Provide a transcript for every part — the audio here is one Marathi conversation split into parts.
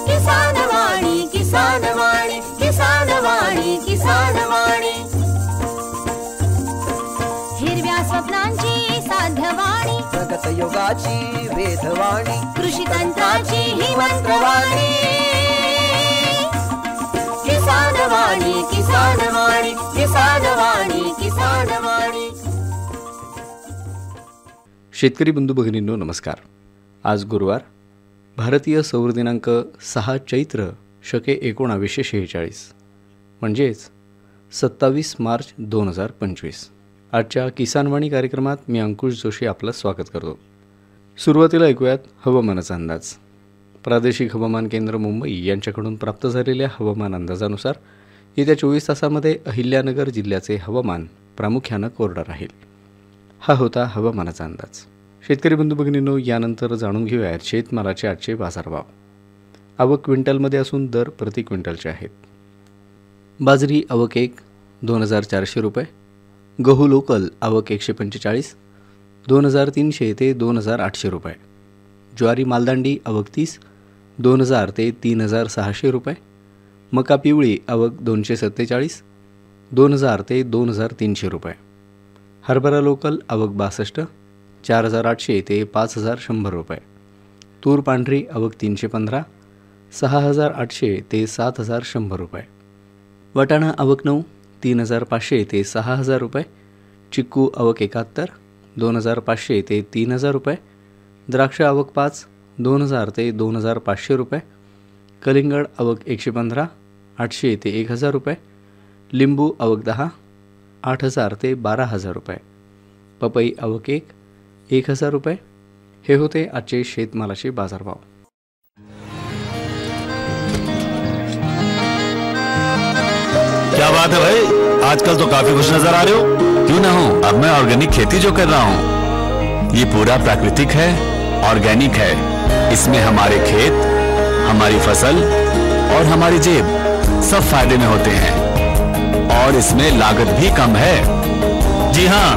किसान वाणी, किसान वाणी, किसान वाणी, किसान वाणी. हिरव्या स्वप्नांची साध्यवाणी, प्रगत योगाची वेधवाणी, कृषी तंत्राची ही मंत्रवाणी. किसान वाणी, किसान वाणी, किसान वाणी, किसान वाणी. शेतकरी बंधू भगिनींनो नमस्कार. आज गुरुवार, भारतीय सौर दिनांक 6 चैत्र शके 1946 म्हणजेच 27 मार्च 2025. आजच्या किसानवाणी कार्यक्रमात मी अंकुश जोशी आपलं स्वागत करतो. सुरुवातीला ऐकूयात हवामानाचा अंदाज. प्रादेशिक हवामान केंद्र मुंबई यांच्याकडून प्राप्त झालेल्या हवामान अंदाजानुसार येत्या 24 तासामध्ये अहिल्यानगर जिल्ह्याचे हवामान प्रामुख्यानं कोरडं राहील. हा होता हवामानाचा अंदाज. शेतकरी बंधू भगिनींनो, यानंतर जाणून घेऊयात शेतमालाचे आजचे बाजारभाव. आवक क्विंटलमध्ये असून दर प्रति क्विंटलचे आहेत. बाजरी आवक 1 2400 रुपये, गहू लोकल आवक 145 2300 ते 2800 रुपये, ज्वारी मालदांडी आवक 30 2000 ते 3600 रुपये, मका पिवळी आवक 247 2000 ते 2300 रुपये, हरभरा लोकल आवक 62 4800 ते 5100 रुपये, तूर पांढरी आवक 315 6800 ते 7100 रुपये, वाटाणा आवक 9 3500 ते 6000 रुपये, चिक्कू आवक 71 2500 ते 3000 रुपये, द्राक्ष आवक 5 2000 ते 2500 रुपये, कलिंगड आवक 115 800 ते 1000 रुपये, लिंबू आवक 10 8000 ते 12000 रुपये, पपई आवक 1000 रुपये. हे होते आजचे शेतमालाचे बाजारभाव. क्या बात है भाई, आजकल तो काफी खुश नजर आ रहे हो. क्यों ना हो, अब मैं ऑर्गेनिक खेती जो कर रहा हूँ ये पूरा प्राकृतिक है, ऑर्गेनिक है. इसमें हमारे खेत, हमारी फसल और हमारी जेब सब फायदे में होते हैं और इसमें लागत भी कम है. जी हाँ,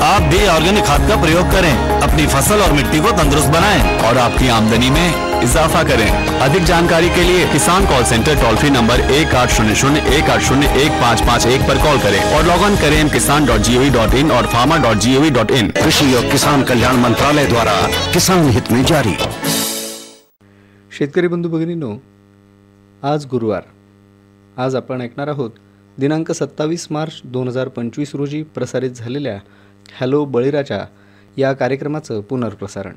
आप भी ऑर्गेनिक खाद का प्रयोग करें, अपनी फसल और मिट्टी को तंदुरुस्त बनाएं और आपकी आमदनी में इजाफा करें. अधिक जानकारी के लिए किसान call centre toll free number 1800-180-1551 पर कॉल करें और लॉग ऑन करें kisan.gov.in और farmer.gov.in. कृषि और किसान कल्याण मंत्रालय द्वारा किसान हित में जारी. शेतकरी बंधू भगिनींनो, आज गुरुवार. आज आपण ऐकणार आहोत दिनांक 27 मार्च 2025 रोजी प्रसारित झालेल्या हॅलो बळीराजा या कार्यक्रमाचं पुनर्प्रसारण.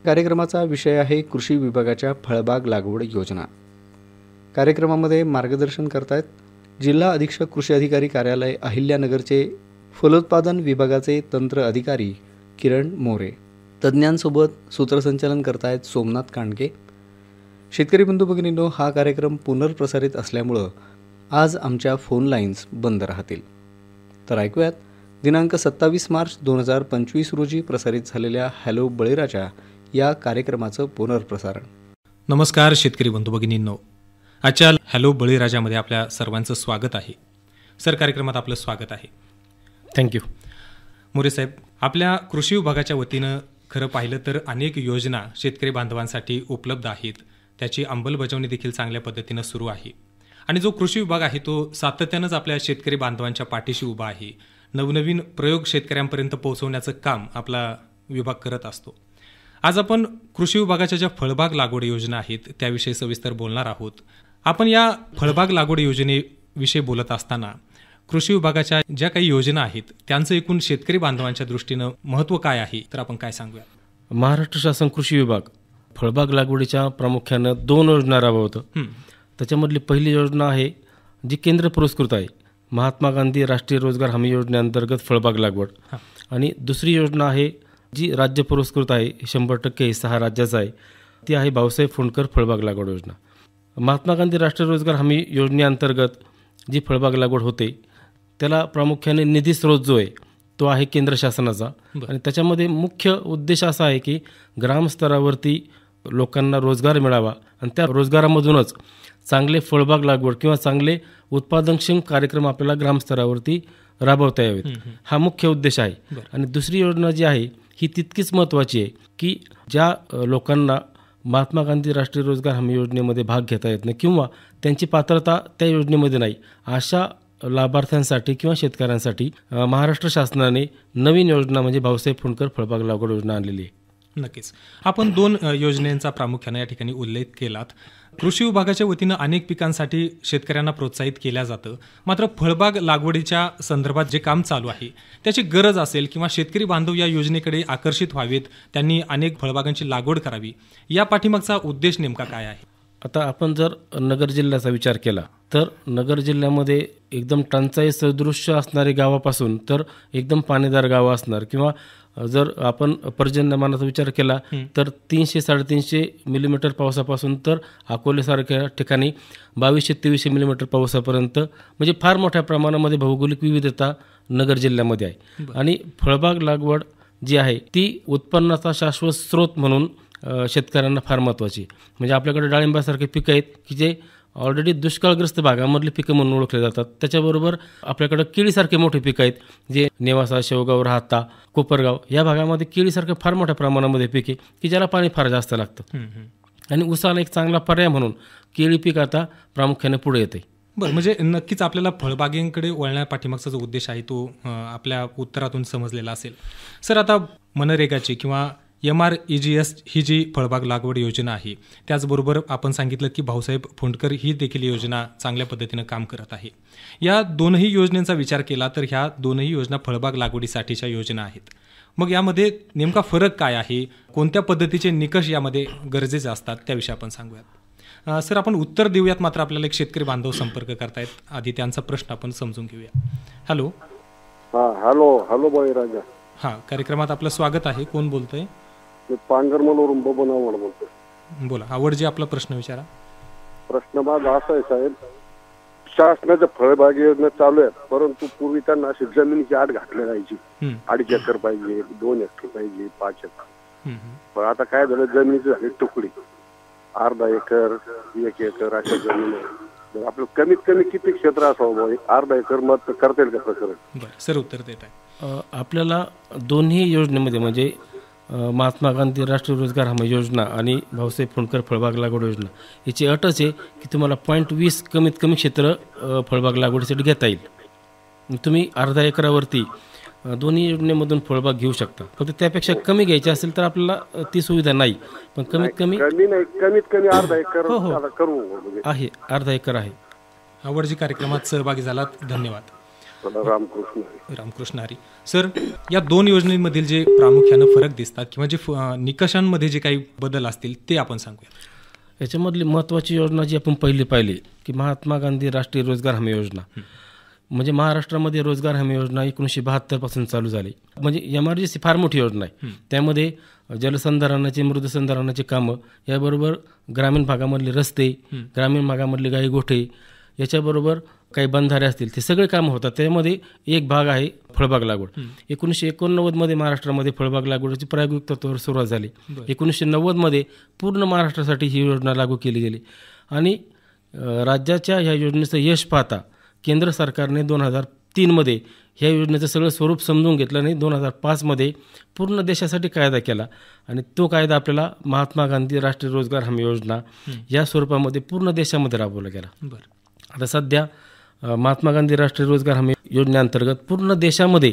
कार्यक्रमाचा विषय आहे कृषी विभागाच्या फळबाग लागवड योजना. कार्यक्रमामध्ये मार्गदर्शन करतायत जिल्हा अधीक्षक कृषी अधिकारी कार्यालय अहिल्यानगरचे फलोत्पादन विभागाचे तंत्र अधिकारी किरण मोरे. तज्ज्ञांसोबत सूत्रसंचालन करतायत सोमनाथ कांडके. शेतकरी बंधू भगिनींनो, हा कार्यक्रम पुनर्प्रसारित असल्यामुळं आज आमच्या फोन लाईन्स बंद राहतील. तर ऐकूयात दिनांक 27 मार्च 2025 रोजी प्रसारित झालेल्या हॅलो बळीराजा या कार्यक्रमाचं पुनर्प्रसारण. नमस्कार शेतकरी बंधू भगिनींनो, आजच्या हॅलो बळीराजामध्ये आपल्या सर्वांचं स्वागत आहे. सर, कार्यक्रमात आपलं स्वागत आहे. थँक्यू. मोरे साहेब, आपल्या कृषी विभागाच्या वतीनं खरं पाहिलं तर अनेक योजना शेतकरी बांधवांसाठी उपलब्ध आहेत. त्याची अंमलबजावणी देखील चांगल्या पद्धतीनं सुरू आहे आणि जो कृषी विभाग आहे तो सातत्यानंच आपल्या शेतकरी बांधवांच्या पाठीशी उभा आहे. नवनवीन प्रयोग शेतकऱ्यांपर्यंत पोहोचवण्याचं काम आपला विभाग करत असतो. आज आपण कृषी विभागाच्या ज्या फळबाग लागवड योजना आहेत त्याविषयी सविस्तर बोलणार आहोत. आपण या फळबाग लागवड योजनेविषयी बोलत असताना कृषी विभागाच्या ज्या काही योजना आहेत त्यांचं एकूण शेतकरी बांधवांच्या दृष्टीनं महत्त्व काय आहे, तर आपण काय सांगूया? महाराष्ट्र शासन कृषी विभाग फळबाग लागवडीच्या प्रामुख्यानं 2 योजना राबवतं. त्याच्यामधली पहिली योजना आहे जी केंद्र पुरस्कृत आहे, महात्मा गांधी राष्ट्रीय रोजगार हमी योजनेअंतर्गत फळबाग लागवड. आणि दुसरी योजना आहे जी राज्य पुरस्कृत आहे, 100% हिस्सा हा राज्याचा आहे, ती आहे भाऊसाहेब फुंडकर फळबाग लागवड योजना. महात्मा गांधी राष्ट्रीय रोजगार हमी योजनेअंतर्गत जी फळबाग लागवड होते त्याला प्रामुख्याने निधी स्रोत जो आहे तो आहे केंद्र शासनाचा. आणि त्याच्यामध्ये मुख्य उद्देश असा आहे की ग्रामस्तरावरती लोकांना रोजगार मिळावा आणि त्या रोजगारामधूनच चांगले फळबाग लागवड किंवा चांगले उत्पादनक्षम कार्यक्रम आपल्याला ग्रामस्तरावरती राबवता यावेत, हा मुख्य उद्देश आहे. आणि दुसरी योजना जी आहे ही तितकीच महत्त्वाची आहे की ज्या लोकांना महात्मा गांधी राष्ट्रीय रोजगार हमी योजनेमध्ये भाग घेता येत नाही किंवा त्यांची पात्रता त्या योजनेमध्ये नाही, अशा लाभार्थ्यांसाठी किंवा शेतकऱ्यांसाठी महाराष्ट्र शासनाने नवीन योजना म्हणजे भाऊसाहेब फुंडकर फळबाग लागवड योजना आणलेली आहे. नक्कीच. आपण 2 योजनेचा प्रामुख्याने या ठिकाणी उल्लेख केलात. कृषी विभागाच्या वतीनं अनेक पिकांसाठी शेतकऱ्यांना प्रोत्साहित केल्या जातं, मात्र फळबाग लागवडीच्या संदर्भात जे काम चालू आहे त्याची गरज असेल किंवा शेतकरी बांधव या योजनेकडे आकर्षित व्हावेत, त्यांनी अनेक फळबागांची लागवड करावी, या पाठीमागचा उद्देश नेमका काय आहे? आता आपण जर नगर जिल्ह्याचा विचार केला तर नगर जिल्ह्यामध्ये एकदम टंचाई सदृश्य असणारी गावापासून तर एकदम पाणीदार गावं असणार किंवा जर आपण पर्जन्यमानाचा विचार केला तर 300-350 मिलीमीटर पावसापासून तर अकोलेसारख्या ठिकाणी 2200-2300 मिलीमीटर पावसापर्यंत म्हणजे फार मोठ्या प्रमाणामध्ये भौगोलिक विविधता नगर जिल्ह्यामध्ये आहे. आणि फळबाग लागवड जी आहे ती उत्पन्नाचा शाश्वत स्रोत म्हणून शेतकऱ्यांना फार महत्त्वाची. म्हणजे आपल्याकडे डाळिंबासारखे पिकं आहेत की जे ऑलरेडी दुष्काळग्रस्त भागामधली पिकं म्हणून ओळखले जातात. त्याच्याबरोबर आपल्याकडं केळीसारखे मोठे पिकं आहेत जे नेवासा, शेवगाव, राहता, कोपरगाव या भागामध्ये केळीसारखं फार मोठ्या प्रमाणामध्ये पीक आहे की ज्याला पाणी फार जास्त लागतं. आणि ऊसाला एक चांगला पर्याय म्हणून केळी पीक आता प्रामुख्याने पुढे येते. बरं, म्हणजे नक्कीच आपल्याला फळबागेकडे वळण्या पाठीमागचा जो उद्देश आहे तो आपल्या उत्तरातून समजलेला असेल. सर, आता मनरेगाची किंवा MREGS ही जी फळबाग लागवड योजना आहे, त्याचबरोबर आपण सांगितलं की भाऊसाहेब फुंडकर ही देखील योजना चांगल्या पद्धतीनं काम करत आहे. या दोनही योजनेचा विचार केला तर ह्या दोनही योजना फळबाग लागवडीसाठीच्या योजना आहेत. मग यामध्ये नेमका फरक काय आहे, कोणत्या पद्धतीचे निकष यामध्ये गरजेचे असतात, त्याविषयी आपण सांगूयात. सर, आपण उत्तर देऊयात, मात्र आपल्याला एक शेतकरी बांधव संपर्क करतायत. आधी त्यांचा प्रश्न आपण समजून घेऊया. हॅलो. हॅलो बळीराजा. हां, कार्यक्रमात आपलं स्वागत आहे. कोण बोलतंय? पांगरमलवरून बबन आवड बोलतोय. बोला, आवडजी, आपला प्रश्न विचारा. प्रश्न माझा असा आहे साहेब, शासनाच्या फळबाग योजना चालू आहेत, परंतु पूर्वी त्यांना अशी जमिनीची आड घातली जायची. 2.5 एकर पाहिजे, 2 एकर पाहिजे, 5 एकर. पण आता काय झालं, जमिनीची झाली तुकडी. 1/2 एकर, 1 एकर अशा जमीन आहे. आपलं कमीत कमी किती क्षेत्र असावं, 1/2 एकर मत करता येईल का प्रकरण? बरं सर, उत्तर देत आहे. आपल्याला दोन्ही योजनेमध्ये म्हणजे महात्मा गांधी राष्ट्रीय रोजगार हमी योजना आणि भाऊसाहेब फुंडकर फळबाग लागवड योजना याची अटच आहे की तुम्हाला 0.20 कमीत कमी क्षेत्र फळबाग लागवडीसाठी घेता येईल. तुम्ही 1/2 एकरावरती दोन्ही योजनेमधून फळबाग घेऊ शकता. फक्त त्यापेक्षा कमी घ्यायची असेल तर आपल्याला ती सुविधा नाही, पण कमीत कमी 1/2 एकर करू आहे. 1/2 एकर आहे. आवडजी, कार्यक्रमात सहभागी झालात, धन्यवाद. रामकृष्ण हरी. सर, या 2 योजनेमधील जे प्रामुख्यानं फरक दिसतात किंवा जे निकषांमध्ये जे काही बदल असतील ते आपण सांगूया. याच्यामधली महत्त्वाची योजना जी आपण पहिली पाहिली की महात्मा गांधी राष्ट्रीय रोजगार हमी योजना, म्हणजे महाराष्ट्रामध्ये रोजगार हमी योजना 1972 पासून चालू झाली. म्हणजे MREGS फार मोठी योजना आहे. त्यामध्ये जलसंधारणाची, मृदसंधारणाची कामं, याबरोबर ग्रामीण भागामधले रस्ते, ग्रामीण भागामधले गाई गोठे, याच्याबरोबर काही बंधारे असतील, ते सगळे कामं होतात. त्यामध्ये एक भाग आहे फळबाग लागवड. 1989 महाराष्ट्रामध्ये फळबाग लागवडीची प्रायोगिक तत्त्वावर सुरुवात झाली. 1990 पूर्ण महाराष्ट्रासाठी ही योजना लागू केली गेली. आणि राज्याच्या ह्या योजनेचं यश पाहता केंद्र सरकारने 2003 ह्या योजनेचं सगळं स्वरूप समजून घेतलं आणि 2005 पूर्ण देशासाठी कायदा केला. आणि तो कायदा आपल्याला महात्मा गांधी राष्ट्रीय रोजगार हमी योजना या स्वरूपामध्ये पूर्ण देशामध्ये राबवला गेला. आता सध्या महात्मा गांधी राष्ट्रीय रोजगार हमी योजनेअंतर्गत पूर्ण देशामध्ये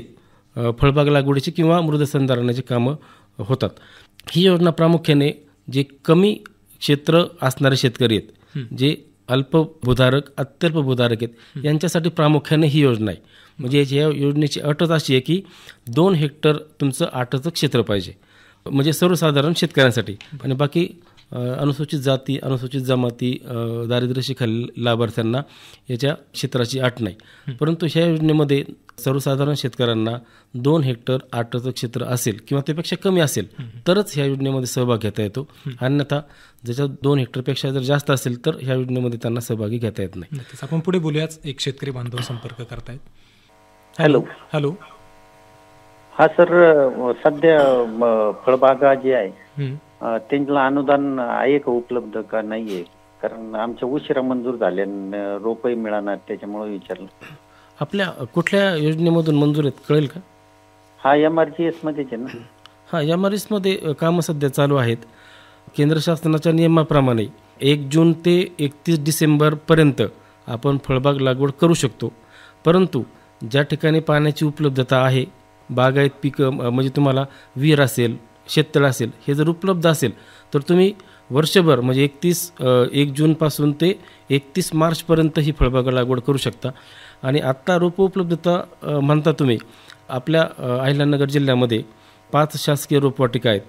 फळबाग लागवडीची किंवा मृदसंधारणाची कामं होतात. ही योजना प्रामुख्याने जे कमी क्षेत्र असणारे शेतकरी आहेत, जे अल्पभूधारक, अत्यल्पभूधारक आहेत, यांच्यासाठी प्रामुख्याने ही योजना आहे. म्हणजे या योजनेची अटच अशी आहे की 2 हेक्टर तुमचं आटचं क्षेत्र पाहिजे, म्हणजे सर्वसाधारण शेतकऱ्यांसाठी. आणि बाकी अनुसूचित जाती, अनुसूचित जमाती, दारिद्र्यरेषेखालील लाभार्थ्यांना याच्या क्षेत्राची अट नाही. परंतु ह्या योजनेमध्ये सर्वसाधारण शेतकऱ्यांना 2 हेक्टर आटचं क्षेत्र असेल किंवा त्यापेक्षा कमी असेल तरच ह्या योजनेमध्ये सहभाग घेता येतो. अन्यथा ज्याच्या 2 हेक्टरपेक्षा जर जास्त असेल तर ह्या योजनेमध्ये त्यांना सहभागी घेता येत नाही. आपण पुढे बोलूयाच. एक शेतकरी बांधव संपर्क करतायत. हॅलो. हॅलो. हा सर, सध्या फळबागा जे आहे त्यांना अनुदान आहे का, उपलब्ध का नाही आहे? कारण आमच्या उशिरा मंजूर झाल्या, रोपही मिळणार, त्याच्यामुळे विचारलं. आपल्या कुठल्या योजनेमधून मंजूर आहेत कळेल का? हा MREGS मध्येच आहे ना. हां, MRS कामं सध्या चालू आहेत. केंद्र शासनाच्या नियमाप्रमाणे 1 जून ते 31 डिसेंबरपर्यंत आपण फळबाग लागवड करू शकतो. परंतु ज्या ठिकाणी पाण्याची उपलब्धता आहे, बागायत पिकं म्हणजे तुम्हाला विहीर असेल, शेततळ असेल, हे जर उपलब्ध असेल तर तुम्ही वर्षभर म्हणजे 1 जूनपासून ते 31 मार्चपर्यंत ही फळबाग लागवड करू शकता. आणि आत्ता रोप उपलब्धता म्हणता तुम्ही, आपल्या अहिल्यानगर जिल्ह्यामध्ये 5 शासकीय रोपवाटिका आहेत.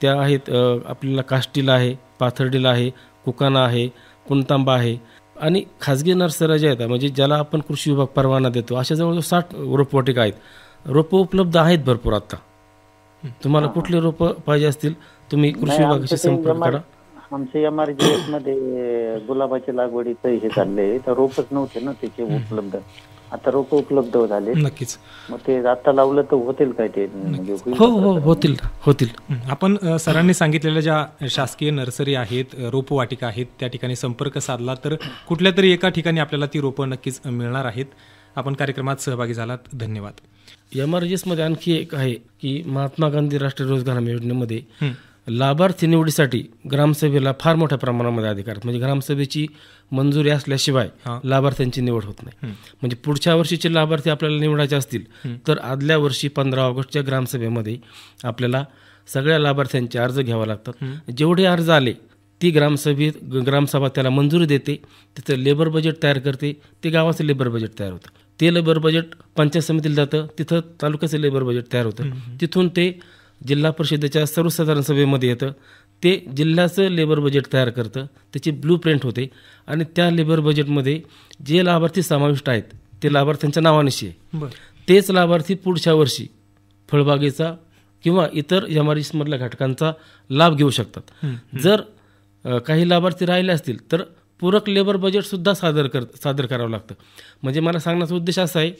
त्या आहेत आपल्याला काष्टीला आहे, पाथर्डीला आहे, कुकाना आहे, पुणतांबा आहे आणि खाजगी नर्सऱ्या ज्या आहेत म्हणजे ज्याला आपण कृषी विभाग परवाना देतो, अशा जवळजवळ 60 रोपवाटिका आहेत. रोपं उपलब्ध आहेत भरपूर. आत्ता तुम्हाला कुठले रोपं पाहिजे असतील तुम्ही कृषी विभागाशी संपर्क करा. आमच्या MRGS मध्ये गुलाबाच्या लागवडीचं हे चाललंय, तर रोपच नव्हते ना त्याचे उपलब्ध. आता रोप उपलब्ध झाले. नक्कीच. मग ते आता लावलं तर होतील काय ते? हो, होतील. आपण सरांनी सांगितलेल्या ज्या शासकीय नर्सरी आहेत, रोपवाटिका आहेत, त्या ठिकाणी संपर्क साधला तर कुठल्या तरी एका ठिकाणी आपल्याला ती रोपं नक्कीच मिळणार आहेत. आपण कार्यक्रमात सहभागी झालात, धन्यवाद. MRGS मध्ये आणखी एक आहे की महात्मा गांधी राष्ट्रीय रोजगार हमी योजनेमध्ये लाभार्थी निवडीसाठी ग्रामसभेला फार मोठ्या प्रमाणामध्ये अधिकार आहेत. म्हणजे ग्रामसभेची मंजुरी असल्याशिवाय लाभार्थ्यांची निवड होत नाही. म्हणजे पुढच्या वर्षीचे लाभार्थी आपल्याला निवडायचे असतील तर आदल्या वर्षी 15 ऑगस्टच्या ग्रामसभेमध्ये आपल्याला सगळ्या लाभार्थ्यांचे अर्ज घ्यावे लागतात. जेवढे अर्ज आले ती ग्रामसभा त्याला मंजुरी देते, तिथं लेबर बजेट तयार करते, ते गावाचं लेबर बजेट तयार होतं. ते लेबर बजेट पंचायत समितीला जातं, तिथं तालुक्याचं लेबर बजेट तयार होतं. तिथून ते जिल्हा परिषदेच्या सर्वसाधारण सभेमध्ये येतं, ते जिल्ह्याचं लेबर बजेट तयार करतं, त्याची ब्लू प्रिंट होते आणि त्या लेबर बजेटमध्ये जे लाभार्थी समाविष्ट आहेत ते लाभार्थ्यांच्या नावानिशी आहे. तेच लाभार्थी पुढच्या वर्षी फळबागेचा किंवा इतर MRGS मधल्या घटकांचा लाभ घेऊ शकतात. जर काही लाभार्थी राहिले असतील तर पूरक लेबर बजेटसुद्धा सादर करावं लागतं. म्हणजे मला सांगण्याचा उद्देश असा आहे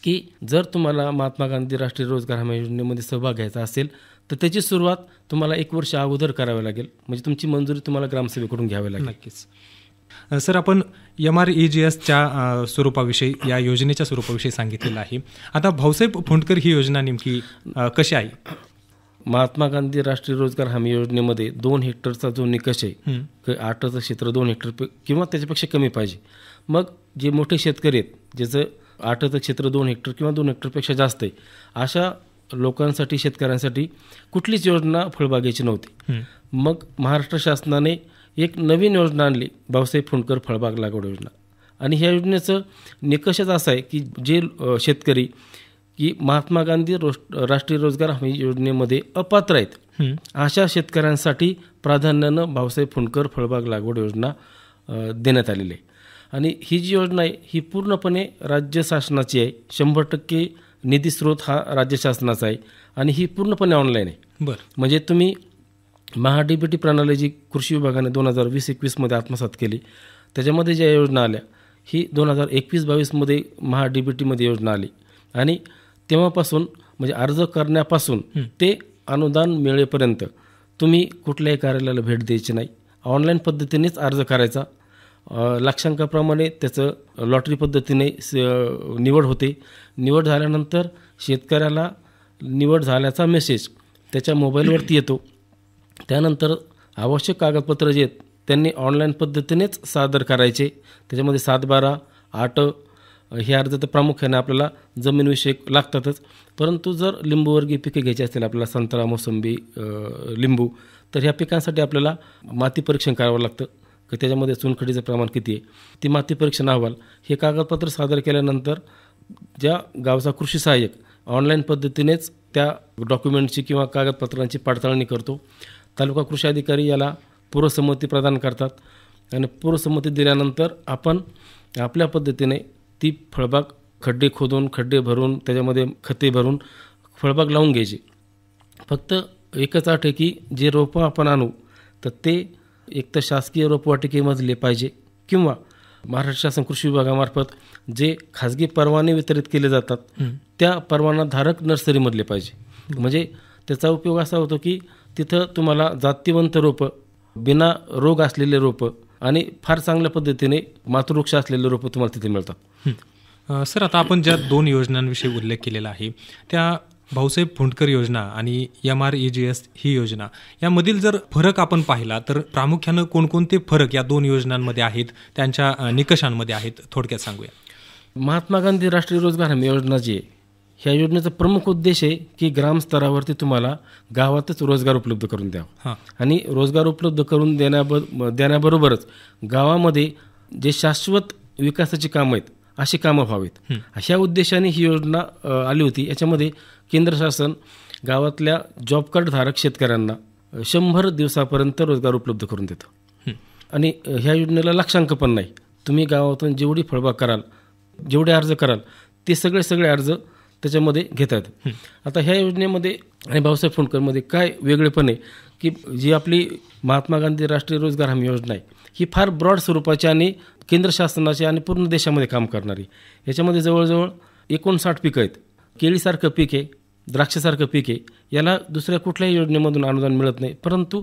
की जर तुम्हाला महात्मा गांधी राष्ट्रीय रोजगार हमी योजनेमध्ये सहभाग घ्यायचा असेल तर त्याची सुरुवात तुम्हाला 1 वर्ष अगोदर करावी लागेल. म्हणजे तुमची मंजुरी तुम्हाला ग्रामसभेकडून घ्यावी लागेल. नक्कीच. सर, आपण MREGSच्या स्वरूपाविषयी, या योजनेच्या स्वरूपाविषयी सांगितलेलं आहे. आता भाऊसाहेब फुंडकर ही योजना नेमकी कशी आहे? महात्मा गांधी राष्ट्रीय रोजगार हमी योजनेमध्ये 2 हेक्टरचा जो निकष आहे, 8चं क्षेत्र 2 हेक्टर किंवा त्याच्यापेक्षा कमी पाहिजे. मग जे मोठे शेतकरी आहेत, ज्याचं 8चं क्षेत्र 2 हेक्टर किंवा 2 हेक्टरपेक्षा जास्त आहे, अशा लोकांसाठी, शेतकऱ्यांसाठी कुठलीच योजना फळबागेची नव्हती. मग महाराष्ट्र शासनाने एक नवीन योजना आणली, भाऊसाहेब फुंडकर फळबाग लागवड योजना. आणि ह्या योजनेचं निकषच असा आहे की जे शेतकरी की महात्मा गांधी राष्ट्रीय रोजगार हमी योजनेमध्ये अपात्र आहेत, अशा शेतकऱ्यांसाठी प्राधान्यानं भाऊसाहेब फुंडकर फळबाग लागवड योजना देण्यात आलेली आहे. आणि ही जी योजना आहे ही पूर्णपणे राज्य शासनाची आहे. 100% निधी स्रोत हा राज्य शासनाचा आहे आणि ही पूर्णपणे ऑनलाईन आहे. म्हणजे तुम्ही MHA-DBT प्रणाली जी कृषी विभागाने 2020-21 मध्ये आत्मसात केली, त्याच्यामध्ये ज्या योजना आल्या ही 2021-22 मध्ये MHA-DBT मध्ये योजना आली. आणि तेव्हापासून म्हणजे अर्ज करण्यापासून ते अनुदान मिळेपर्यंत तुम्ही कुठल्याही कार्यालयाला भेट द्यायची नाही, ऑनलाईन पद्धतीनेच अर्ज करायचा. लाक्षांकाप्रमाणे त्याचं लॉटरी पद्धतीने निवड होते. निवड झाल्यानंतर शेतकऱ्याला निवड झाल्याचा मेसेज त्याच्या मोबाईलवरती येतो. त्यानंतर आवश्यक कागदपत्र जे आहेत त्यांनी ऑनलाईन पद्धतीनेच सादर करायचे. त्याच्यामध्ये 7/12, 8 हे अर्ज तर प्रामुख्याने आपल्याला जमीनविषयक लागतातच. परंतु जर लिंबूवर्गीय पिके घ्यायची असतील, आपल्याला संत्रा, मोसंबी, लिंबू, तर ह्या पिकांसाठी आपल्याला माती परीक्षण करावं लागतं की त्याच्यामध्ये चुनखडीचं प्रमाण किती आहे. ती माती परीक्षण अहवाल हे कागदपत्र सादर केल्यानंतर ज्या गावचा कृषी सहाय्यक ऑनलाईन पद्धतीनेच त्या डॉक्युमेंटची किंवा कागदपत्रांची पडताळणी करतो. तालुका कृषी अधिकारी याला पूर्वसंमती प्रदान करतात आणि पूर्वसंमती दिल्यानंतर आपण आपल्या पद्धतीने ती फळबाग खड्डे खोदून, खड्डे भरून, त्याच्यामध्ये खते भरून फळबाग लावून घ्यायची. फक्त एकच अट आहे की जे रोपं आपण आणू तर ते एक तर शासकीय रोपवाटिकेमधले पाहिजे किंवा महाराष्ट्र शासन कृषी विभागामार्फत जे खाजगी परवाने वितरित केले जातात त्या परवानाधारक नर्सरीमधले पाहिजे. म्हणजे त्याचा उपयोग असा होतो की तिथं तुम्हाला जातीवंत रोपं, बिना रोग असलेले रोपं आणि फार चांगल्या पद्धतीने मातृवृक्ष असलेले रोपं तुम्हाला तिथे मिळतात. सर, आता आपण ज्या 2 योजनांविषयी उल्लेख केलेला आहे त्या भाऊसाहेब फुंडकर योजना आणि MREGS ही योजना यामधील जर फरक आपण पाहिला तर प्रामुख्यानं कोणकोणते फरक या दोन योजनांमध्ये आहेत, त्यांच्या निकषांमध्ये आहेत, थोडक्यात सांगूया. महात्मा गांधी राष्ट्रीय रोजगार हमी योजना जी आहे, ह्या योजनेचा प्रमुख उद्देश आहे की ग्रामस्तरावरती तुम्हाला गावातच रोजगार उपलब्ध करून द्यावा आणि रोजगार उपलब्ध करून देण्याबरोबरच गावामध्ये जे शाश्वत विकासाची कामं आहेत अशी कामं व्हावीत. अशा उद्देशाने ही योजना आली होती. याच्यामध्ये केंद्र शासन गावातल्या जॉब कार्ड धारक शेतकऱ्यांना 100 दिवसापर्यंत रोजगार उपलब्ध करून देतं आणि ह्या योजनेला लक्षांक पण नाही. तुम्ही गावातून जेवढी फळबाग कराल, जेवढे अर्ज कराल ते सगळे अर्ज त्याच्यामध्ये घेता येतात. आता ह्या योजनेमध्ये आणि भाऊसाहेब फुंडकरमध्ये काय वेगळेपण आहे की जी आपली महात्मा गांधी राष्ट्रीय रोजगार हमी योजना आहे ही फार ब्रॉड स्वरूपाची आणि केंद्र शासनाची आणि पूर्ण देशामध्ये काम करणारी. याच्यामध्ये जवळजवळ 59 पिकं आहेत. केळीसारखं पीक आहे, द्राक्षासारखं पीक आहे, याला दुसऱ्या कुठल्याही योजनेमधून अनुदान मिळत नाही, परंतु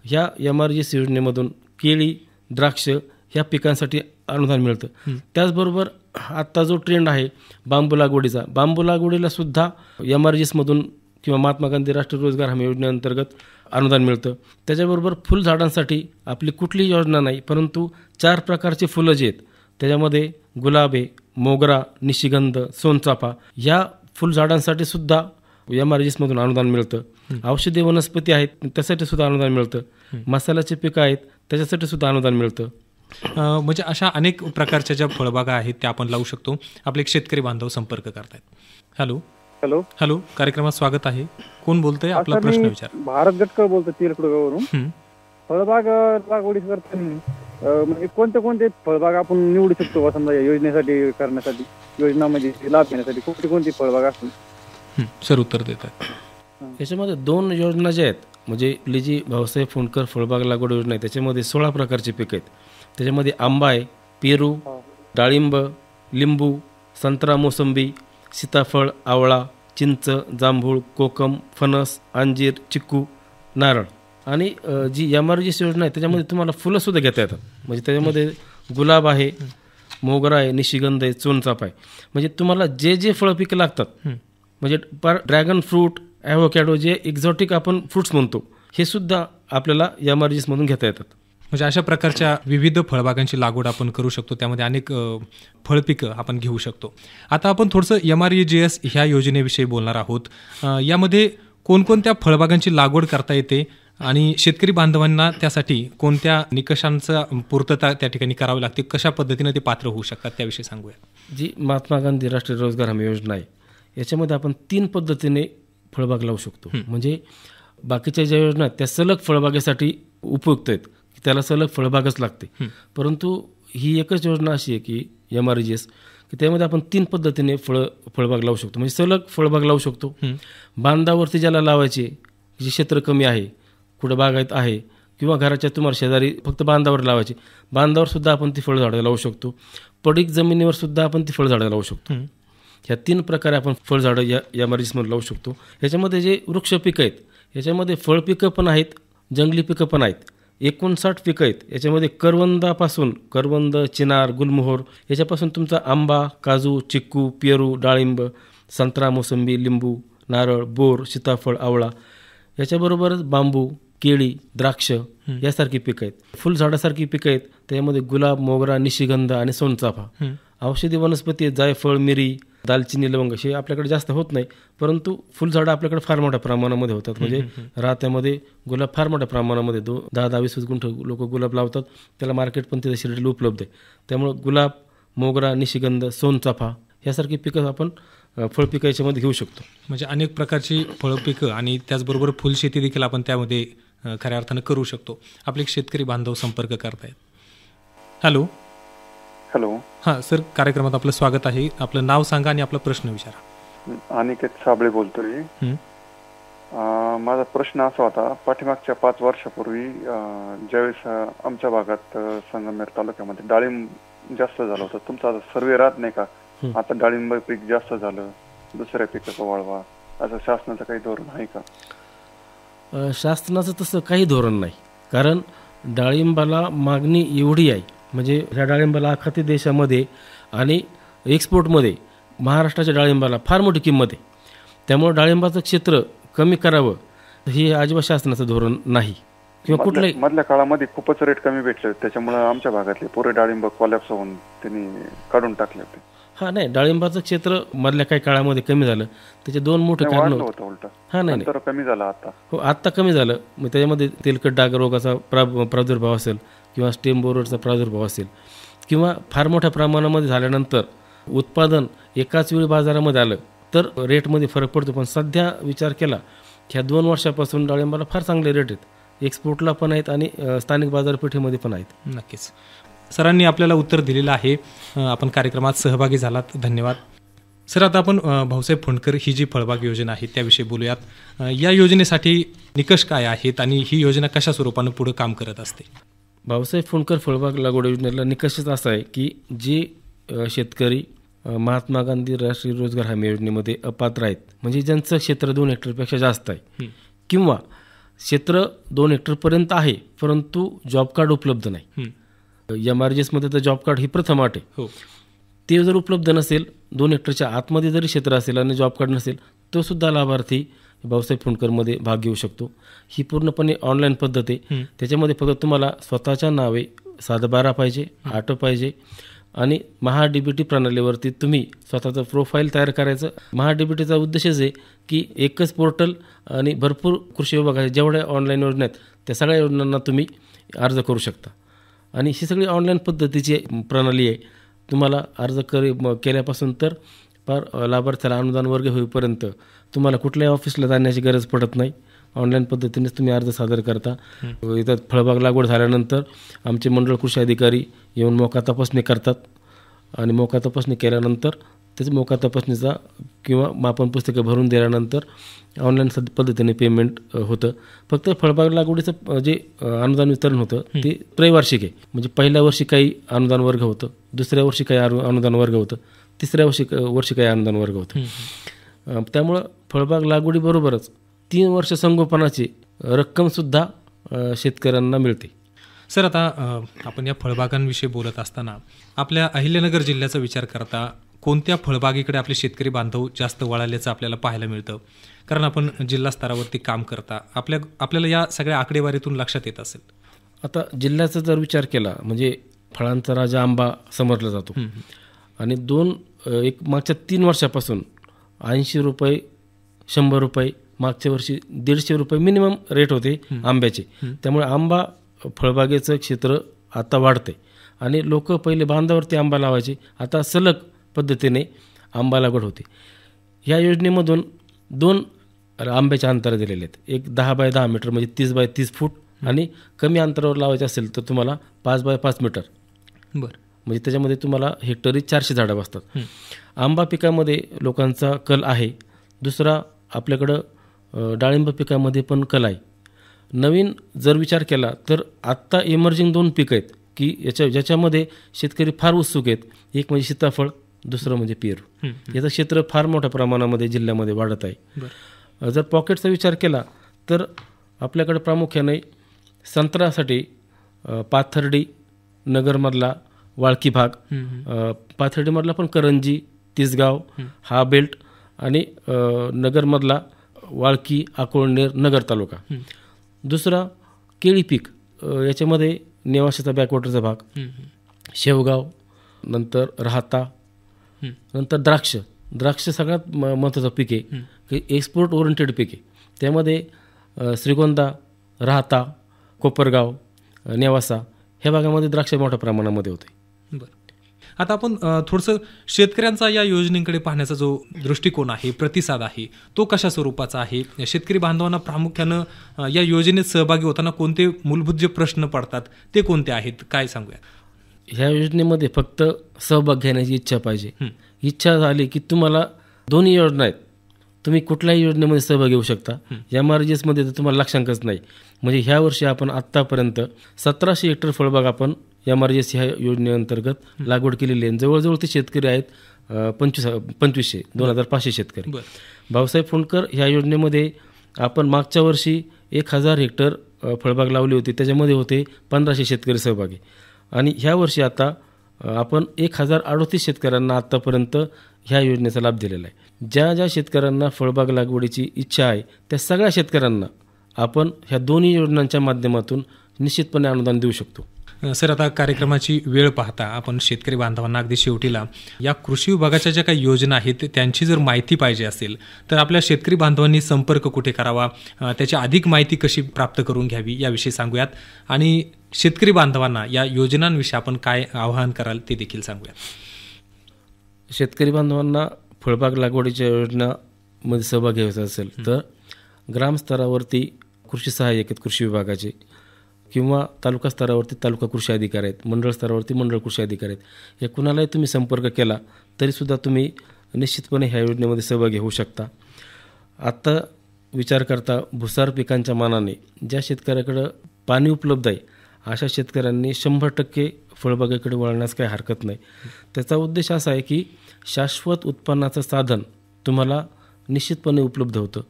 ह्या MRGS योजनेमधून केळी, द्राक्ष ह्या पिकांसाठी अनुदान मिळतं. त्याचबरोबर आत्ता जो ट्रेंड आहे बांबू लागवडीचा, बांबू लागवडीला सुद्धा MRGSमधून किंवा महात्मा गांधी राष्ट्रीय रोजगार हमी योजनेअंतर्गत अनुदान मिळतं. त्याच्याबरोबर फुलझाडांसाठी आपली कुठलीही योजना नाही, परंतु 4 प्रकारचे फुलं जे आहेत त्याच्यामध्ये गुलाब आहे, मोगरा, निशिगंध, सोनचाफा या फुलझाडांसाठी सुद्धा MRGSमधून अनुदान मिळतं. औषधी वनस्पती आहेत त्यासाठी सुद्धा अनुदान मिळतं. मसाल्याचे पिकं आहेत त्याच्यासाठी सुद्धा अनुदान मिळतं. म्हणजे अशा अनेक प्रकारच्या ज्या फळबागा आहेत त्या आपण लावू शकतो. आपले एक शेतकरी बांधव संपर्क करतायत. हॅलो हॅलो हॅलो, कार्यक्रमात स्वागत आहे. कोण बोलतंय? आपला प्रश्न विचार. भारत गटकर बोलतो तिरकडगावरून. फळबाग लागवडी करताना म्हणजे कोणते फळबाग आपण निवडू शकतो समजा या योजनेसाठी करण्यासाठी, योजनामध्ये लाभ घेण्यासाठी कोणती फळबाग असते? सर उत्तर देतात. याच्यामध्ये 2 योजना ज्या आहेत म्हणजे आपली जी भाऊसाहेब फुंडकर फळबाग लागवड योजना आहे त्याच्यामध्ये 16 प्रकारचे पिकं आहेत. त्याच्यामध्ये आंबा आहे, पेरू, डाळिंब, लिंबू, संत्रा, मोसंबी, सीताफळ, आवळा, चिंच, जांभूळ, कोकम, फणस, अंजीर, चिक्कू, नारळ आणि जी MRGS योजना आहे त्याच्यामध्ये तुम्हाला फुलंसुद्धा घेता येतात. म्हणजे त्याच्यामध्ये गुलाब आहे, मोगरा आहे, निशिगंध आहे, सोनचाफा आहे. म्हणजे तुम्हाला जे फळं पिकं लागतात म्हणजे ड्रॅगन फ्रूट, ॲव्होकॅडो जे एक्झॉटिक आपण फ्रूट्स म्हणतो हे सुद्धा आपल्याला MRGSमधून घेता येतात. म्हणजे अशा प्रकारच्या विविध फळबागांची लागवड आपण करू शकतो, त्यामध्ये अनेक फळपिकं आपण घेऊ शकतो. आता आपण थोडंसं MREGS ह्या योजनेविषयी बोलणार आहोत. यामध्ये कोणकोणत्या फळबागांची लागवड करता येते आणि शेतकरी बांधवांना त्यासाठी कोणत्या निकषांचा पूर्तता त्या ठिकाणी करावी लागते, कशा पद्धतीने ते पात्र होऊ शकतात त्याविषयी सांगूया. जी महात्मा गांधी राष्ट्रीय रोजगार हमी योजना आहे याच्यामध्ये आपण 3 पद्धतीने फळबाग लावू शकतो. म्हणजे बाकीच्या ज्या योजना आहेत त्या सलग फळबागेसाठी उपयुक्त आहेत, त्याला सलग फळबागच लागते. परंतु ही एकच योजना अशी आहे की MRGS की त्यामध्ये आपण 3 पद्धतीने फळबाग लावू शकतो. म्हणजे सलग फळबाग लावू शकतो. बांधावरती ज्याला लावायचे, जे क्षेत्र कमी आहे, कुठं बागायत आहे किंवा घराच्या तुम्हाला शेजारी फक्त बांधावर लावायची, बांधावर सुद्धा आपण ती फळझाडं लावू शकतो. पडीक जमिनीवर सुद्धा आपण ती फळझाडं लावू शकतो. ह्या 3 प्रकारे आपण फळझाडं या MRGSमध्ये लावू शकतो. ह्याच्यामध्ये जे वृक्ष पिकं आहेत याच्यामध्ये फळपिकं पण आहेत, जंगली पिकं पण आहेत. 59 पिकं आहेत. याच्यामध्ये करवंद, चिनार, गुलमोहर याच्यापासून तुमचा आंबा, काजू, चिक्कू, पेरू, डाळिंब, संत्रा, मोसंबी, लिंबू, नारळ, बोर, सीताफळ, आवळा याच्याबरोबरच बांबू, केळी, द्राक्ष यासारखी पिकं आहेत. फुलझाडासारखी पिकं आहेत. त्याच्यामध्ये गुलाब, मोगरा, निशिगंध आणि सोनचाफा. औषधी वनस्पती आहेत, जायफळ, मिरी, दालचिनी, लवंग हे आपल्याकडे जास्त होत नाही, परंतु फुलझाडं आपल्याकडे फार मोठ्या प्रमाणामध्ये होतात. म्हणजे रात्यामध्ये गुलाब फार मोठ्या प्रमाणामध्ये 10-20 गुंठ लोक गुलाब लावतात. त्याला मार्केट पण तिथे शिर्डीला उपलब्ध आहे. त्यामुळं गुलाब, मोगरा, निशिगंध, सोनचाफा यासारखी पिकं आपण फळपिकं याच्यामध्ये घेऊ शकतो. म्हणजे अनेक प्रकारची फळपिकं आणि त्याचबरोबर फुलशेती देखील आपण त्यामध्ये खऱ्या अर्थानं करू शकतो. आपले शेतकरी बांधव संपर्क करतायत. Hello hello. हां सर, कार्यक्रमात आपलं स्वागत आहे. आपलं नाव सांगा आणि आपला प्रश्न विचारा. अनिकेत साबळे बोलतोय. माझा प्रश्न असा होता, पाठीमागच्या 5 वर्षापूर्वी ज्यावेळेस आमच्या भागात संगमनेर तालुक्यामध्ये डाळिंब जास्त झालं होतं, तुमचा सर्वे राहत नाही का? आता डाळिंब पीक जास्त झालं, दुसऱ्या पिकाचं वाढवा, असं शासनाचं काही धोरण आहे का? शासनाचं तसं काही धोरण नाही, कारण डाळिंबाला मागणी एवढी आहे. म्हणजे ह्या डाळिंबाला अख्खा देशामध्ये आणि एक्सपोर्टमध्ये महाराष्ट्राच्या डाळिंबाला फार मोठी किंमत आहे. त्यामुळे डाळिंबाचं क्षेत्र कमी करावं हे अजिबात शासनाचं धोरण नाही किंवा कुठलंही. मधल्या काळामध्ये खूपच रेट कमी भेटले, त्याच्यामुळे आमच्या भागातले पुरे डाळिंब कोलॅप्स होऊन त्यांनी काढून टाकले होते. हा नाही, डाळिंबाचं क्षेत्र मधल्या काही काळामध्ये कमी झालं, त्याचे दोन मोठे कारण होतं उलट. हा नाही कमी झालं आता. हो, आत्ता कमी झालं. मग त्याच्यामध्ये तेलकट डाग रोगाचा प्रादुर्भाव असेल किंवा स्टेम बोररचा प्रादुर्भाव असेल किंवा फार मोठ्या प्रमाणामध्ये झाल्यानंतर उत्पादन एकाच वेळी बाजारामध्ये आलं तर रेटमध्ये फरक पडतो. पण सध्या विचार केला ह्या 2 वर्षापासून डाळिंबाला फार चांगले रेट आहेत, एक्सपोर्टला पण आहेत आणि स्थानिक बाजारपेठेमध्ये पण आहेत. नक्कीच सरांनी आपल्याला उत्तर दिलेलं आहे. आपण कार्यक्रमात सहभागी झालात, धन्यवाद सर. आता आपण भाऊसाहेब फुंडकर ही जी फळबाग योजना आहे त्याविषयी बोलूयात. या योजनेसाठी निकष काय आहेत आणि ही योजना कशा स्वरूपानं पुढे काम करत असते? भाऊसाहेब फुंडकर फळबाग लागवड योजनेला निकषच असा आहे की जे शेतकरी महात्मा गांधी राष्ट्रीय रोजगार हमी योजनेमध्ये अपात्र आहेत, म्हणजे ज्यांचं क्षेत्र 2 हेक्टरपेक्षा जास्त आहे किंवा क्षेत्र 2 हेक्टरपर्यंत आहे परंतु जॉब कार्ड उपलब्ध नाही. MRGSमध्ये तर जॉब कार्ड ही प्रथम अट आहे. ते जर उपलब्ध नसेल, 2 हेक्टरच्या आतमध्ये जरी क्षेत्र असेल आणि जॉब कार्ड नसेल, तो सुद्धा लाभार्थी भाऊसाहेब फुंडकरमध्ये भाग घेऊ शकतो. ही पूर्णपणे ऑनलाईन पद्धत आहे. त्याच्यामध्ये फक्त तुम्हाला स्वतःच्या नावे 7/12 पाहिजे, ऑटो पाहिजे आणि MahaDBT प्रणालीवरती तुम्ही स्वतःचं प्रोफाईल तयार करायचं. MahaDBTचा उद्देशच आहे की एकच पोर्टल आणि भरपूर कृषी विभागाच्या जेवढ्या ऑनलाईन योजना आहेत त्या सगळ्या योजनांना तुम्ही अर्ज करू शकता. आणि ही सगळी ऑनलाईन पद्धतीची प्रणाली आहे. तुम्हाला अर्ज केल्यापासून तर फार लाभार्थ्याला अनुदान वर्ग होईपर्यंत तुम्हाला कुठल्याही ऑफिसला जाण्याची गरज पडत नाही. ऑनलाईन पद्धतीनेच तुम्ही अर्ज सादर करता. इथं फळबाग लागवड झाल्यानंतर आमचे मंडळ कृषी अधिकारी येऊन मोका तपासणी करतात आणि मोका तपासणी केल्यानंतर त्याच मोका तपासणीचा किंवा मापन पुस्तकं भरून दिल्यानंतर ऑनलाईन पद्धतीने पेमेंट होतं. फक्त फळबाग लागवडीचं जे अनुदान वितरण होतं ते त्रैवार्षिक आहे. म्हणजे पहिल्या वर्षी काही अनुदान वर्ग होतं, दुसऱ्या वर्षी काही अनुदान वर्ग होतं, तिसऱ्या वर्षी काही अनुदान वर्ग होतं. त्यामुळं फळबाग लागवडीबरोबरच 3 वर्ष संगोपनाची रक्कमसुद्धा शेतकऱ्यांना मिळते. सर आता आपण या फळबागांविषयी बोलत असताना आपल्या अहिल्यानगर जिल्ह्याचा विचार करता कोणत्या फळबागेकडे आपले शेतकरी बांधव जास्त वळाल्याचं आपल्याला पाहायला मिळतं? कारण आपण जिल्हा स्तरावरती काम करता, आपल्याला या सगळ्या आकडेवारीतून लक्षात येत असेल. आता जिल्ह्याचा जर विचार केला म्हणजे फळांचा राजा आंबा समजला जातो आणि मागच्या 3 वर्षापासून 80 रुपये, 100 रुपये, मागच्या वर्षी 150 रुपये मिनिमम रेट होते आंब्याचे. त्यामुळे आंबा फळबागेचं क्षेत्र आता वाढते आणि लोक पहिले बांधावरती आंबा लावायचे, आता सलग पद्धतीने आंबा लागवड होते. ह्या योजनेमधून 2 आंब्याचे अंतर दिलेले आहेत. एक 10 बाय 10 मीटर म्हणजे 30 बाय 30 फूट आणि कमी अंतरावर लावायचे असेल तर तुम्हाला 5 बाय 5 मीटर. बरं, म्हणजे त्याच्यामध्ये तुम्हाला हेक्टरी 400 झाडं बसतात. आंबा पिकामध्ये लोकांचा कल आहे. दुसरा आपल्याकडं डाळिंब पिकामध्ये पण कल आहे. नवीन जर विचार केला तर आत्ता इमर्जिंग 2 पिकं आहेत की ज्याच्यामध्ये शेतकरी फार उत्सुक आहेत. एक म्हणजे सीताफळ, दुसरं म्हणजे पेरू. याचं क्षेत्र फार मोठ्या प्रमाणामध्ये जिल्ह्यामध्ये वाढत आहे. जर पॉकेटचा विचार केला तर आपल्याकडे प्रामुख्याने संत्र्यासाठी पाथर्डी नगरमधला वाळकी भाग, पाथर्डीमधला पण करंजी, तिसगाव हा बेल्ट आणि नगरमधला वाळकी, अकोळनेर, नगर तालुका. दुसरा केळी पीक, याच्यामध्ये नेवाशाचा बॅकवॉटरचा भाग, शेवगाव, नंतर राहता, नंतर द्राक्ष सगळ्यात महत्त्वाचं पीक आहे की एक्सपोर्ट ओरिएंटेड पीक आहे. त्यामध्ये श्रीगोंदा, राहता, कोपरगाव, नेवासा ह्या भागामध्ये द्राक्ष मोठ्या प्रमाणामध्ये होते. बरं, आता आपण थोडंसं शेतकऱ्यांचा या योजनेकडे पाहण्याचा जो दृष्टिकोन आहे, प्रतिसाद आहे, तो कशा स्वरूपाचा आहे? शेतकरी बांधवांना प्रामुख्यानं या योजनेत सहभागी होताना कोणते मूलभूत जे प्रश्न पडतात ते कोणते आहेत, काय सांगूया? ह्या योजनेमध्ये फक्त सहभाग घेण्याची इच्छा पाहिजे. इच्छा झाली की तुम्हाला दोन्ही योजना आहेत, तुम्ही कुठल्याही योजनेमध्ये सहभाग घेऊ शकता. MRGSमध्ये तर तुम्हाला लक्षांकच नाही. म्हणजे ह्या वर्षी आपण आत्तापर्यंत 1700 हेक्टर फळबाग आपण MRGS ह्या योजनेअंतर्गत लागवड केलेली आहे. जवळजवळ ते शेतकरी आहेत 2500 शेतकरी. भाऊसाहेब फुंडकर ह्या योजनेमध्ये आपण मागच्या वर्षी 1000 हेक्टर फळबाग लावली होती, त्याच्यामध्ये होते 1500 शेतकरी सहभागी. आणि ह्या वर्षी आता आपण 1038 शेतकऱ्यांना आत्तापर्यंत ह्या योजनेचा लाभ दिलेला आहे. ज्या ज्या शेतकऱ्यांना फळबाग लागवडीची इच्छा आहे त्या सगळ्या शेतकऱ्यांना आपण ह्या दोन्ही योजनांच्या माध्यमातून निश्चितपणे अनुदान देऊ शकतो. सर, आता कार्यक्रमाची वेळ पाहता आपण शेतकरी बांधवांना अगदी शेवटीला या कृषी विभागाच्या ज्या काही योजना आहेत त्यांची जर माहिती पाहिजे असेल तर आपल्या शेतकरी बांधवांनी संपर्क कुठे करावा, त्याची अधिक माहिती कशी प्राप्त करून घ्यावी याविषयी सांगूयात आणि शेतकरी बांधवांना या योजनांविषयी आपण काय आवाहन कराल ते देखील सांगूयात. शेतकरी बांधवांना फळबाग लागवडीच्या योजनामध्ये सहभाग घ्यायचा असेल तर ग्रामस्तरावरती कृषी सहाय्यक आहेत कृषी विभागाचे, किंवा तालुका स्तरावरती तालुका कृषी अधिकारी आहेत, मंडळ स्तरावरती मंडळ कृषी अधिकारी आहेत. हे कुणालाही तुम्ही संपर्क केला तरीसुद्धा तुम्ही निश्चितपणे ह्या योजनेमध्ये सहभागी होऊ शकता. आत्ता विचार करता भुसार पिकांच्या मानाने ज्या शेतकऱ्याकडं पाणी उपलब्ध आहे अशा शेतकऱ्यांनी 100% फळबागेकडे वळण्यास काही हरकत नाही. त्याचा उद्देश असा आहे की शाश्वत उत्पन्नाचं साधन तुम्हाला निश्चितपणे उपलब्ध होतं.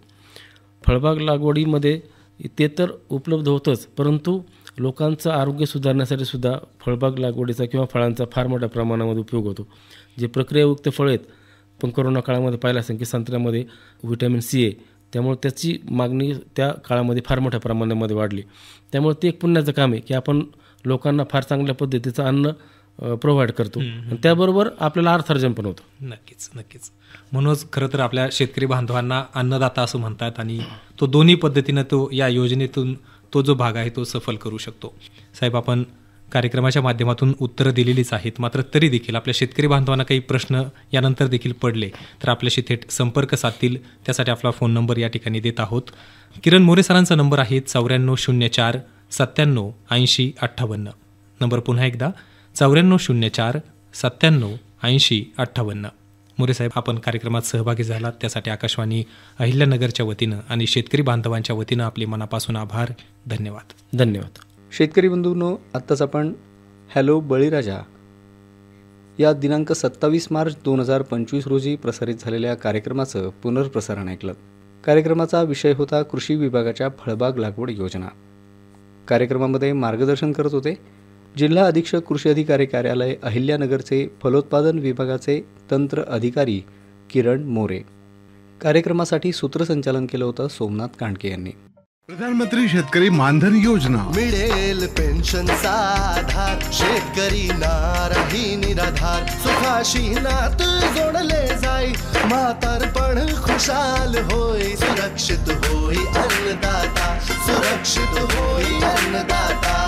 फळबाग लागवडीमध्ये ते तर उपलब्ध होतंच, परंतु लोकांचं आरोग्य सुधारण्यासाठी सुद्धा फळबाग लागवडीचा किंवा फळांचा फार मोठ्या प्रमाणामध्ये उपयोग होतो. जे प्रक्रियायुक्त फळ आहेत, पण कोरोना काळामध्ये पाहिलं असेल की संत्र्यामध्ये व्हिटॅमिन सी आहे, त्यामुळे त्याची मागणी त्या काळामध्ये फार मोठ्या प्रमाणामध्ये वाढली. त्यामुळे ते एक पुण्याचं काम आहे की आपण लोकांना फार चांगल्या पद्धतीचं अन्न प्रोव्हाइड करतो आणि त्याबरोबर आपल्याला अर्थार्जन पण होतं. नक्कीच नक्कीच. म्हणूनच खरं तर आपल्या शेतकरी बांधवांना अन्नदाता असं म्हणतात आणि तो दोन्ही पद्धतीनं तो या योजनेतून तो जो भाग आहे तो सफल करू शकतो. साहेब, आपण कार्यक्रमाच्या माध्यमातून उत्तरं दिलेलीच आहेत, मात्र तरी देखील आपल्या शेतकरी बांधवांना काही प्रश्न यानंतर देखील पडले तर आपल्याशी थेट संपर्क साधतील. त्यासाठी आपला फोन नंबर या ठिकाणी देत आहोत. किरण मोरे सरांचा नंबर आहे 9404 97 80 58. नंबर पुन्हा एकदा 9404 97 80 58. मोरे साहेब, आपण कार्यक्रमात सहभागी झालात त्यासाठी आकाशवाणी अहिल्यानगरच्या वतीनं आणि शेतकरी बांधवांच्या वतीनं आपले मनापासून आभार. धन्यवाद. धन्यवाद. शेतकरी बंधूंनो, आत्ताच आपण हॅलो बळीराजा या दिनांक 27 मार्च 2025 रोजी प्रसारित झालेल्या कार्यक्रमाचं पुनर्प्रसारण ऐकलं. कार्यक्रमाचा विषय होता कृषी विभागाच्या फळबाग लागवड योजना. कार्यक्रमामध्ये मार्गदर्शन करत होते जिल्हा अधीक्षक कृषी अधिकारी कार्यालय अहिल्यानगरचे फलोत्पादन विभागाचे तंत्र अधिकारी किरण मोरे. कार्यक्रमासाठी सूत्रसंचालन केलं होतं सोमनाथ कांडके यांनी. प्रधानमंत्री शेतकरी मानधन योजना. मिळेल पेन्शनचा आधार, शेतकरी नाराही निराधार, सुखाशी नात जोडले जाई, म्हातारपण खुशाल होई, सुरक्षित होई अन्नदाता, सुरक्षित होई अन्नदाता.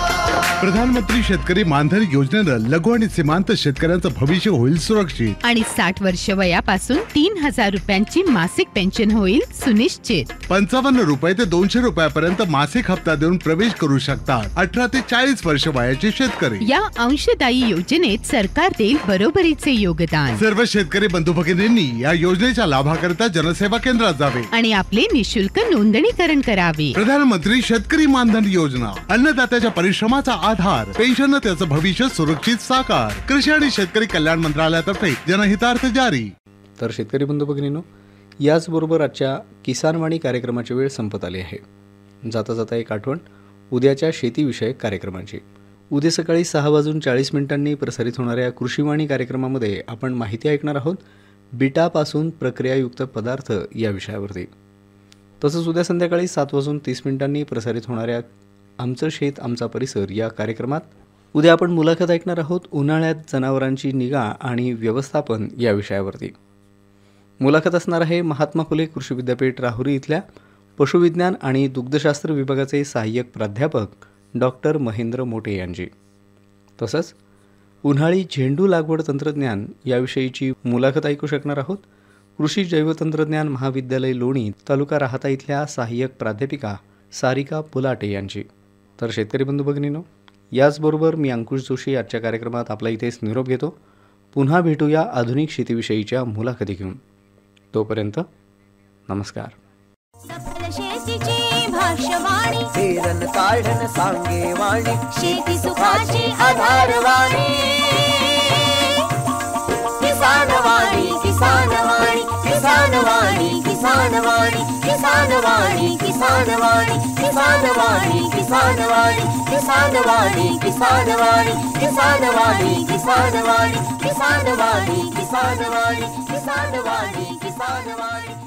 प्रधानमंत्री शेतकरी मानधन योजनेनं लघु आणि सीमांत शेतकऱ्यांचं भविष्य होईल सुरक्षित आणि 60 वर्ष वयापासून 3,000 रुपयांची मासिक पेन्शन होईल सुनिश्चित. 55 रुपये ते 200 रुपयापर्यंत मासिक हप्ता देऊन प्रवेश करू शकतात 18 ते 40 वर्ष वयाचे शेतकरी. या अंशदायी योजनेत सरकार देईल बरोबरीचे योगदान. सर्व शेतकरी बंधू भगिनींनी या योजनेच्या लाभाकरिता जनसेवा केंद्रात जावे आणि आपले निशुल्क नोंदणीकरण करावे. प्रधानमंत्री शेतकरी मानधन योजना, अन्नदात्याच्या परिश्रमाचा आधार, पेन्शन त्याचं भविष्य सुरक्षित साकार. कृषी आणि शेतकरी कल्याण मंत्रालयातर्फे जनहितार्थ जारी. तर शेतकरी बंधू भगिनींनो, याचबरोबर आजच्या किसानवाणी कार्यक्रमाची वेळ संपत आली आहे. जाता जाता एक आठवण उद्याच्या शेतीविषयक कार्यक्रमाची. उद्या सकाळी 6:40 प्रसारित होणाऱ्या कृषीवाणी कार्यक्रमामध्ये आपण माहिती ऐकणार आहोत बीटापासून प्रक्रियायुक्त पदार्थ या विषयावरती. तसंच उद्या संध्याकाळी 7:30 प्रसारित होणाऱ्या आमचं शेत आमचा परिसर या कार्यक्रमात उद्या आपण मुलाखत ऐकणार आहोत उन्हाळ्यात जनावरांची निगा आणि व्यवस्थापन या विषयावरती. मुलाखत असणार आहे महात्मा फुले कृषी विद्यापीठ राहुरी इथल्या पशुविज्ञान आणि दुग्धशास्त्र विभागाचे सहाय्यक प्राध्यापक डॉक्टर महेंद्र मोटे यांची. तसंच उन्हाळी झेंडू लागवड तंत्रज्ञान याविषयीची मुलाखत ऐकू शकणार आहोत कृषी जैवतंत्रज्ञान महाविद्यालय लोणी तालुका राहता इथल्या सहाय्यक प्राध्यापिका सारिका पुलाटे यांची. तर शेतकरी बंधू भगिनींनो, याचबरोबर मी अंकुश जोशी आजच्या कार्यक्रमात आपला इथेच निरोप घेतो. पुन्हा भेटूया आधुनिक शेतीविषयीच्या मुलाखती घेऊन. तोपर्यंत नमस्कार. शेतीची भाष्यवाणी, पेरन काढन सांगे वाणी, शेती सुखाची आधारवाणी. किसानवाणी, किसानवाणी, किसानवाणी, किसानवाणी, किसानवाणी, किसानवाणी. किसानवाणी किसानवाणी किसानवाणी किसानवाणी किसानवाणी किसानवाणी किसानवाणी किसानवाणी किसानवाणी किसानवाणी किसानवाणी